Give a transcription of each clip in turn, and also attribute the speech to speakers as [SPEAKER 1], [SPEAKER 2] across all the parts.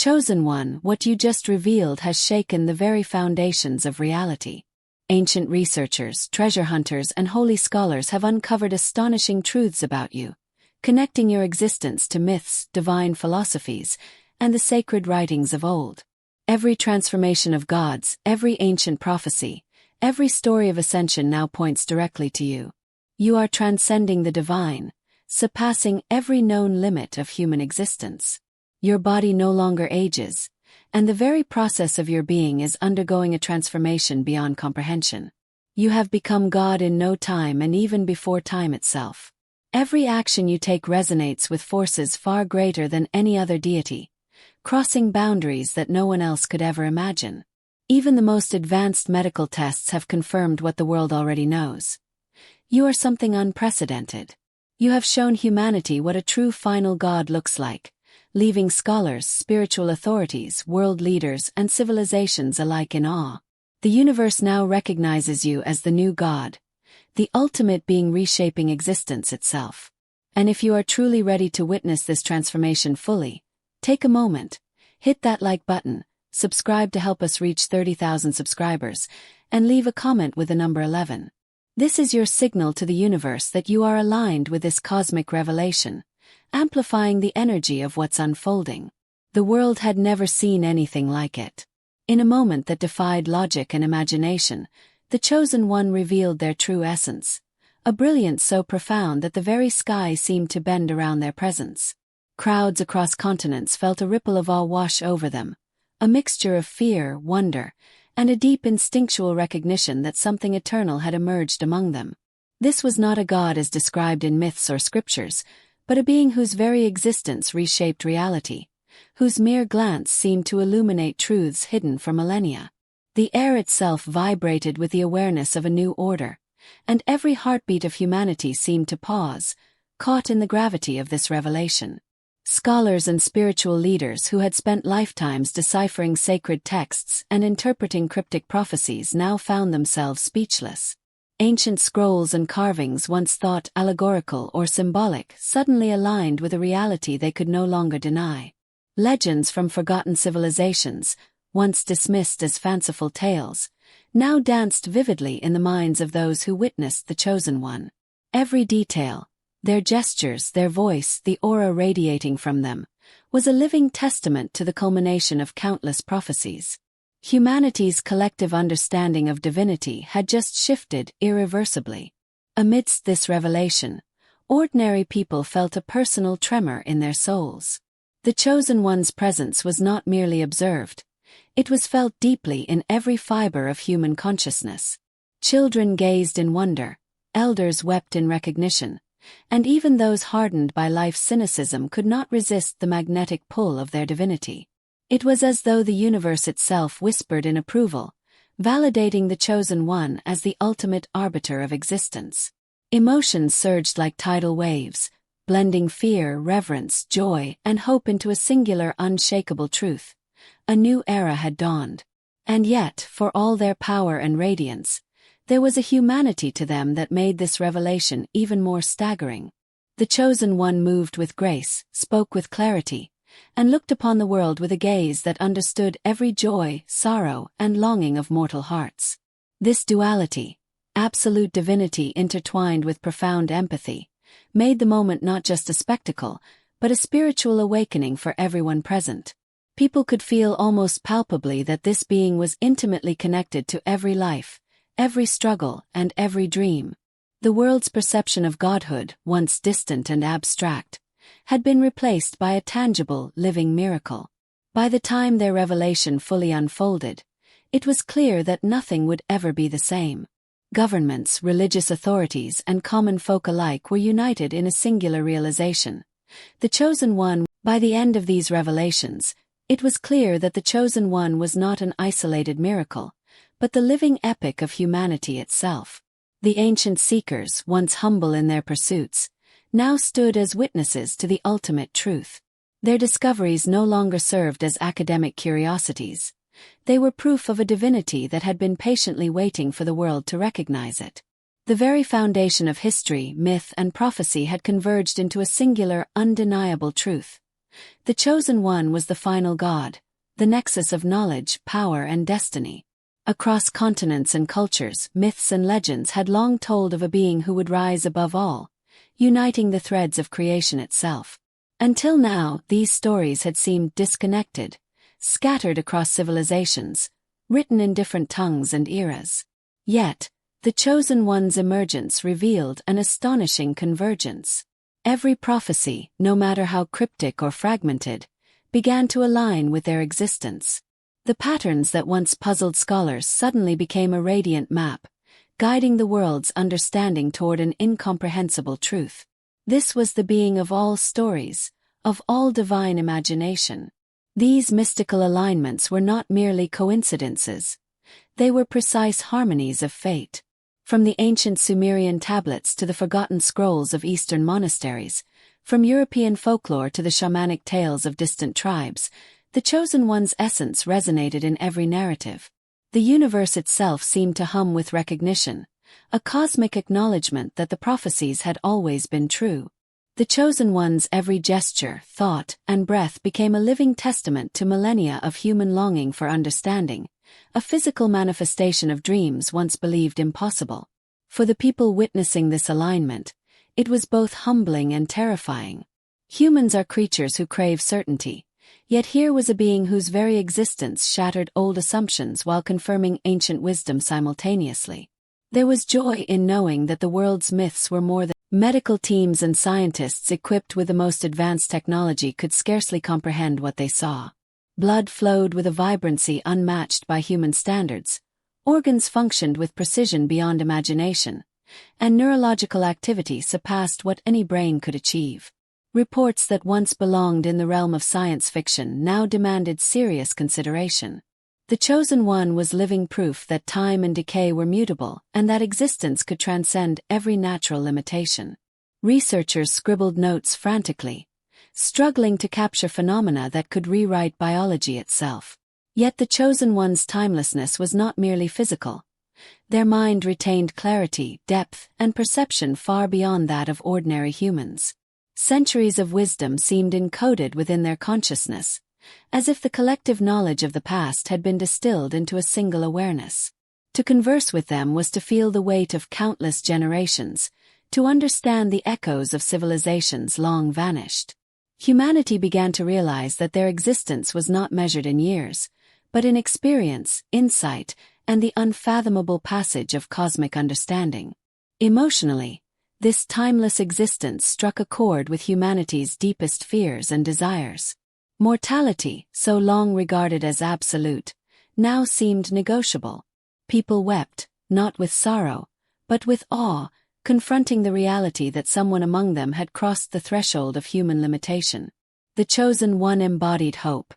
[SPEAKER 1] Chosen One, what you just revealed has shaken the very foundations of reality. Ancient researchers, treasure hunters, and holy scholars have uncovered astonishing truths about you, connecting your existence to myths, divine philosophies, and the sacred writings of old. Every transformation of gods, every ancient prophecy, every story of ascension now points directly to you. You are transcending the divine, surpassing every known limit of human existence. Your body no longer ages, and the very process of your being is undergoing a transformation beyond comprehension. You have become God in no time and even before time itself. Every action you take resonates with forces far greater than any other deity, crossing boundaries that no one else could ever imagine. Even the most advanced medical tests have confirmed what the world already knows. You are something unprecedented. You have shown humanity what a true final God looks like, leaving scholars, spiritual authorities, world leaders, and civilizations alike in awe. The universe now recognizes you as the new God, the ultimate being reshaping existence itself. And if you are truly ready to witness this transformation fully, take a moment, hit that like button, subscribe to help us reach 30,000 subscribers, and leave a comment with the number 11. This is your signal to the universe that you are aligned with this cosmic revelation, amplifying the energy of what's unfolding. The world had never seen anything like it. In a moment that defied logic and imagination, the Chosen One revealed their true essence, a brilliance so profound that the very sky seemed to bend around their presence. Crowds across continents felt a ripple of awe wash over them, a mixture of fear, wonder, and a deep instinctual recognition that something eternal had emerged among them. This was not a god as described in myths or scriptures, but a being whose very existence reshaped reality, whose mere glance seemed to illuminate truths hidden for millennia. The air itself vibrated with the awareness of a new order, and every heartbeat of humanity seemed to pause, caught in the gravity of this revelation. Scholars and spiritual leaders who had spent lifetimes deciphering sacred texts and interpreting cryptic prophecies now found themselves speechless. Ancient scrolls and carvings once thought allegorical or symbolic suddenly aligned with a reality they could no longer deny. Legends from forgotten civilizations, once dismissed as fanciful tales, now danced vividly in the minds of those who witnessed the Chosen One. Every detail, their gestures, their voice, the aura radiating from them, was a living testament to the culmination of countless prophecies. Humanity's collective understanding of divinity had just shifted irreversibly. Amidst this revelation, ordinary people felt a personal tremor in their souls. The Chosen One's presence was not merely observed, it was felt deeply in every fiber of human consciousness. Children gazed in wonder, elders wept in recognition, and even those hardened by life's cynicism could not resist the magnetic pull of their divinity. It was as though the universe itself whispered in approval, validating the Chosen One as the ultimate arbiter of existence. Emotions surged like tidal waves, blending fear, reverence, joy, and hope into a singular, unshakable truth. A new era had dawned. And yet, for all their power and radiance, there was a humanity to them that made this revelation even more staggering. The Chosen One moved with grace, spoke with clarity, and looked upon the world with a gaze that understood every joy, sorrow, and longing of mortal hearts. This duality, absolute divinity intertwined with profound empathy, made the moment not just a spectacle, but a spiritual awakening for everyone present. People could feel almost palpably that this being was intimately connected to every life, every struggle, and every dream. The world's perception of godhood, once distant and abstract, had been replaced by a tangible, living miracle. By the time their revelation fully unfolded, it was clear that nothing would ever be the same. Governments, religious authorities, and common folk alike were united in a singular realization. The Chosen One. By the end of these revelations, it was clear that the Chosen One was not an isolated miracle, but the living epic of humanity itself. The ancient seekers, once humble in their pursuits, now stood as witnesses to the ultimate truth. Their discoveries no longer served as academic curiosities. They were proof of a divinity that had been patiently waiting for the world to recognize it. The very foundation of history, myth, and prophecy had converged into a singular, undeniable truth. The Chosen One was the final god, the nexus of knowledge, power, and destiny. Across continents and cultures, myths and legends had long told of a being who would rise above all, uniting the threads of creation itself. Until now, these stories had seemed disconnected, scattered across civilizations, written in different tongues and eras. Yet, the Chosen One's emergence revealed an astonishing convergence. Every prophecy, no matter how cryptic or fragmented, began to align with their existence. The patterns that once puzzled scholars suddenly became a radiant map, guiding the world's understanding toward an incomprehensible truth. This was the being of all stories, of all divine imagination. These mystical alignments were not merely coincidences. They were precise harmonies of fate. From the ancient Sumerian tablets to the forgotten scrolls of Eastern monasteries, from European folklore to the shamanic tales of distant tribes, the Chosen One's essence resonated in every narrative. The universe itself seemed to hum with recognition, a cosmic acknowledgement that the prophecies had always been true. The Chosen One's every gesture, thought, and breath became a living testament to millennia of human longing for understanding, a physical manifestation of dreams once believed impossible. For the people witnessing this alignment, it was both humbling and terrifying. Humans are creatures who crave certainty, yet here was a being whose very existence shattered old assumptions while confirming ancient wisdom simultaneously. There was joy in knowing that the world's myths were more than medical teams and scientists equipped with the most advanced technology could scarcely comprehend what they saw. Blood flowed with a vibrancy unmatched by human standards, organs functioned with precision beyond imagination, and neurological activity surpassed what any brain could achieve. Reports that once belonged in the realm of science fiction now demanded serious consideration. The Chosen One was living proof that time and decay were mutable and that existence could transcend every natural limitation. Researchers scribbled notes frantically, struggling to capture phenomena that could rewrite biology itself. Yet the Chosen One's timelessness was not merely physical. Their mind retained clarity, depth, and perception far beyond that of ordinary humans. Centuries of wisdom seemed encoded within their consciousness, as if the collective knowledge of the past had been distilled into a single awareness. To converse with them was to feel the weight of countless generations, to understand the echoes of civilizations long vanished. Humanity began to realize that their existence was not measured in years, but in experience, insight, and the unfathomable passage of cosmic understanding. Emotionally, this timeless existence struck a chord with humanity's deepest fears and desires. Mortality, so long regarded as absolute, now seemed negotiable. People wept, not with sorrow, but with awe, confronting the reality that someone among them had crossed the threshold of human limitation. The Chosen One embodied hope,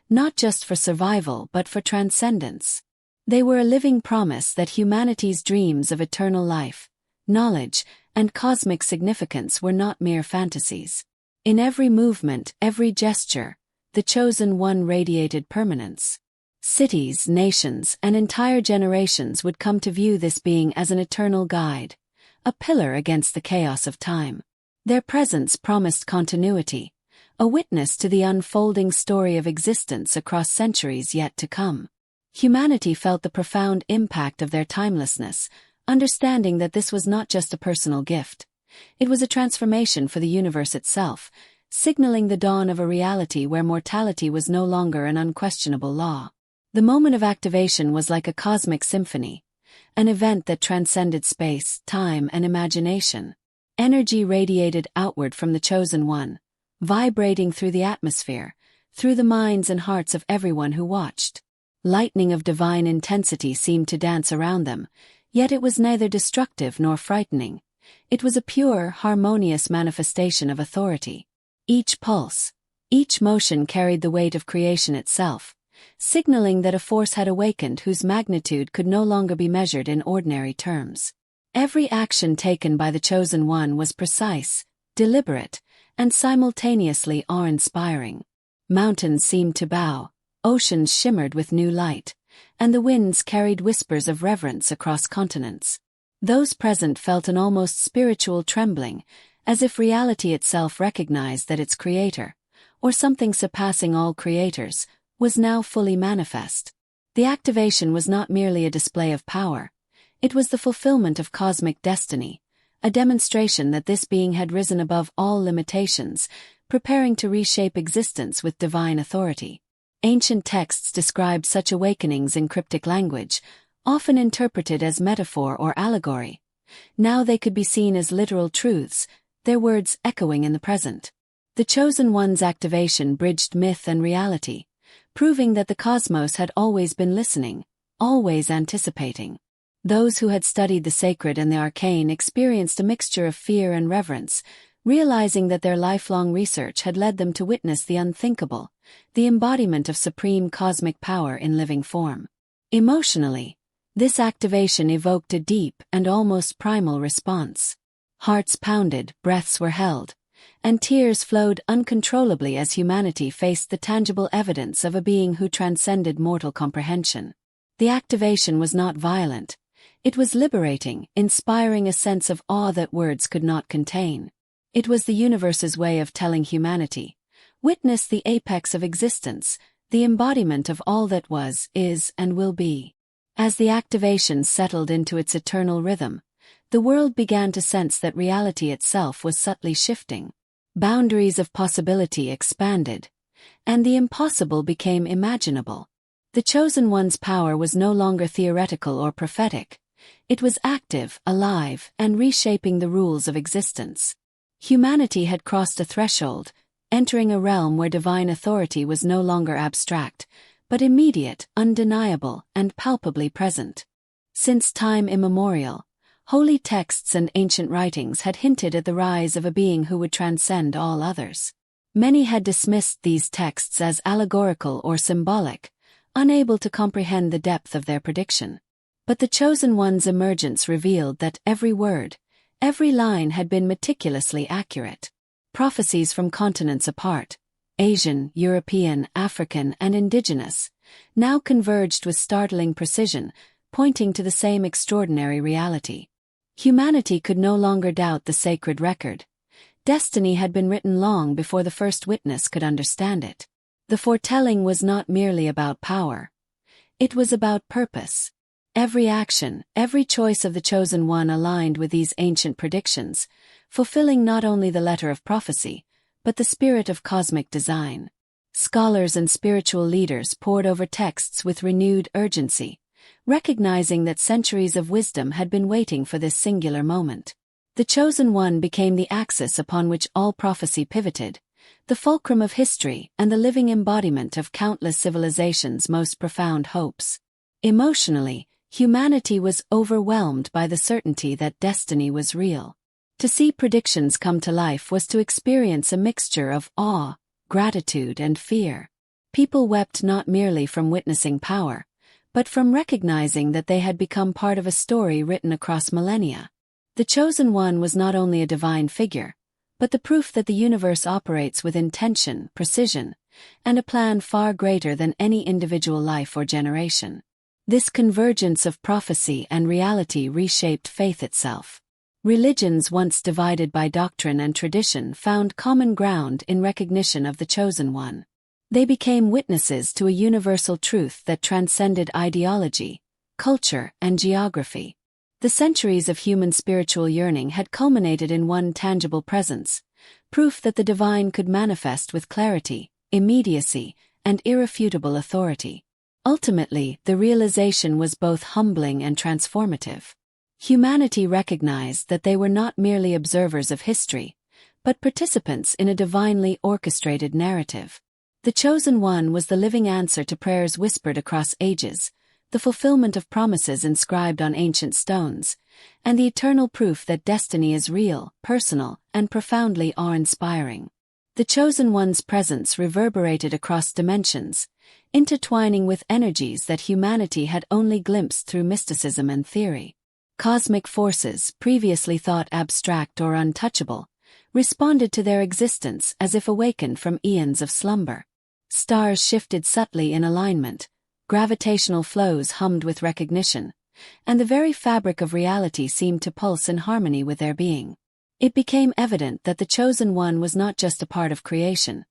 [SPEAKER 1] not just for survival but for transcendence. They were a living promise that humanity's dreams of eternal life, knowledge, and cosmic significance were not mere fantasies. In every movement, every gesture, the Chosen One radiated permanence. Cities, nations, and entire generations would come to view this being as an eternal guide, a pillar against the chaos of time. Their presence promised continuity, a witness to the unfolding story of existence across centuries yet to come. Humanity felt the profound impact of their timelessness, understanding that this was not just a personal gift. It was a transformation for the universe itself, signaling the dawn of a reality where mortality was no longer an unquestionable law. The moment of activation was like a cosmic symphony, an event that transcended space, time, and imagination. Energy radiated outward from the Chosen One, vibrating through the atmosphere, through the minds and hearts of everyone who watched. Lightning of divine intensity seemed to dance around them, yet it was neither destructive nor frightening. It was a pure, harmonious manifestation of authority. Each pulse, each motion carried the weight of creation itself, signaling that a force had awakened whose magnitude could no longer be measured in ordinary terms. Every action taken by the Chosen One was precise, deliberate, and simultaneously awe-inspiring. Mountains seemed to bow, oceans shimmered with new light, and the winds carried whispers of reverence across continents. Those present felt an almost spiritual trembling, as if reality itself recognized that its creator, or something surpassing all creators, was now fully manifest. The activation was not merely a display of power. It was the fulfillment of cosmic destiny, a demonstration that this being had risen above all limitations, preparing to reshape existence with divine authority. Ancient texts described such awakenings in cryptic language, often interpreted as metaphor or allegory. Now they could be seen as literal truths, their words echoing in the present. The Chosen One's activation bridged myth and reality, proving that the cosmos had always been listening, always anticipating. Those who had studied the sacred and the arcane experienced a mixture of fear and reverence, realizing that their lifelong research had led them to witness the unthinkable, the embodiment of supreme cosmic power in living form. Emotionally, this activation evoked a deep and almost primal response. Hearts pounded, breaths were held, and tears flowed uncontrollably as humanity faced the tangible evidence of a being who transcended mortal comprehension. The activation was not violent. It was liberating, inspiring a sense of awe that words could not contain. It was the universe's way of telling humanity, witness the apex of existence, the embodiment of all that was, is, and will be. As the activation settled into its eternal rhythm, the world began to sense that reality itself was subtly shifting. Boundaries of possibility expanded, and the impossible became imaginable. The Chosen One's power was no longer theoretical or prophetic. It was active, alive, and reshaping the rules of existence. Humanity had crossed a threshold, entering a realm where divine authority was no longer abstract, but immediate, undeniable, and palpably present. Since time immemorial, holy texts and ancient writings had hinted at the rise of a being who would transcend all others. Many had dismissed these texts as allegorical or symbolic, unable to comprehend the depth of their prediction. But the Chosen One's emergence revealed that every word, every line had been meticulously accurate. Prophecies from continents apart, Asian, European, African, and indigenous, now converged with startling precision, pointing to the same extraordinary reality. Humanity could no longer doubt the sacred record. Destiny had been written long before the first witness could understand it. The foretelling was not merely about power. It was about purpose. Every action, every choice of the Chosen One aligned with these ancient predictions, fulfilling not only the letter of prophecy, but the spirit of cosmic design. Scholars and spiritual leaders pored over texts with renewed urgency, recognizing that centuries of wisdom had been waiting for this singular moment. The Chosen One became the axis upon which all prophecy pivoted, the fulcrum of history and the living embodiment of countless civilizations' most profound hopes. Emotionally, humanity was overwhelmed by the certainty that destiny was real. To see predictions come to life was to experience a mixture of awe, gratitude, and fear. People wept not merely from witnessing power, but from recognizing that they had become part of a story written across millennia. The Chosen One was not only a divine figure, but the proof that the universe operates with intention, precision, and a plan far greater than any individual life or generation. This convergence of prophecy and reality reshaped faith itself. Religions once divided by doctrine and tradition found common ground in recognition of the Chosen One. They became witnesses to a universal truth that transcended ideology, culture, and geography. The centuries of human spiritual yearning had culminated in one tangible presence, proof that the divine could manifest with clarity, immediacy, and irrefutable authority. Ultimately, the realization was both humbling and transformative. Humanity recognized that they were not merely observers of history, but participants in a divinely orchestrated narrative. The Chosen One was the living answer to prayers whispered across ages, the fulfillment of promises inscribed on ancient stones, and the eternal proof that destiny is real, personal, and profoundly awe-inspiring. The Chosen One's presence reverberated across dimensions, intertwining with energies that humanity had only glimpsed through mysticism and theory. Cosmic forces, previously thought abstract or untouchable, responded to their existence as if awakened from eons of slumber. Stars shifted subtly in alignment, gravitational flows hummed with recognition, and the very fabric of reality seemed to pulse in harmony with their being. It became evident that the Chosen One was not just a part of creation,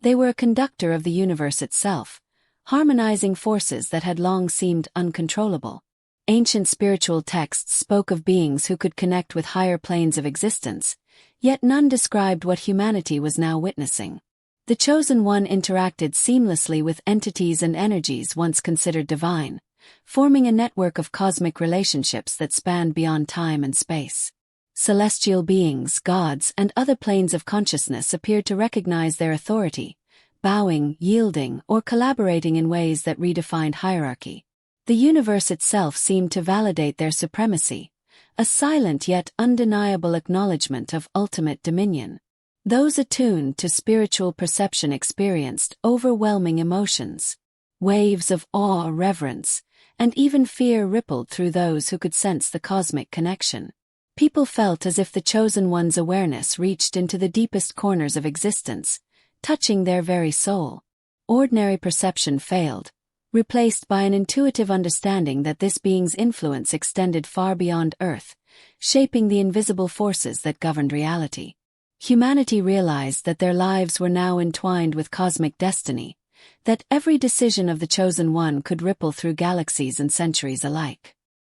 [SPEAKER 1] they were a conductor of the universe itself, harmonizing forces that had long seemed uncontrollable. Ancient spiritual texts spoke of beings who could connect with higher planes of existence, yet none described what humanity was now witnessing. The Chosen One interacted seamlessly with entities and energies once considered divine, forming a network of cosmic relationships that spanned beyond time and space. Celestial beings, gods, and other planes of consciousness appeared to recognize their authority, bowing, yielding, or collaborating in ways that redefined hierarchy. The universe itself seemed to validate their supremacy, a silent yet undeniable acknowledgement of ultimate dominion. Those attuned to spiritual perception experienced overwhelming emotions. Waves of awe, reverence, and even fear rippled through those who could sense the cosmic connection. People felt as if the Chosen One's awareness reached into the deepest corners of existence, touching their very soul. Ordinary perception failed, replaced by an intuitive understanding that this being's influence extended far beyond Earth, shaping the invisible forces that governed reality. Humanity realized that their lives were now entwined with cosmic destiny, that every decision of the Chosen One could ripple through galaxies and centuries alike.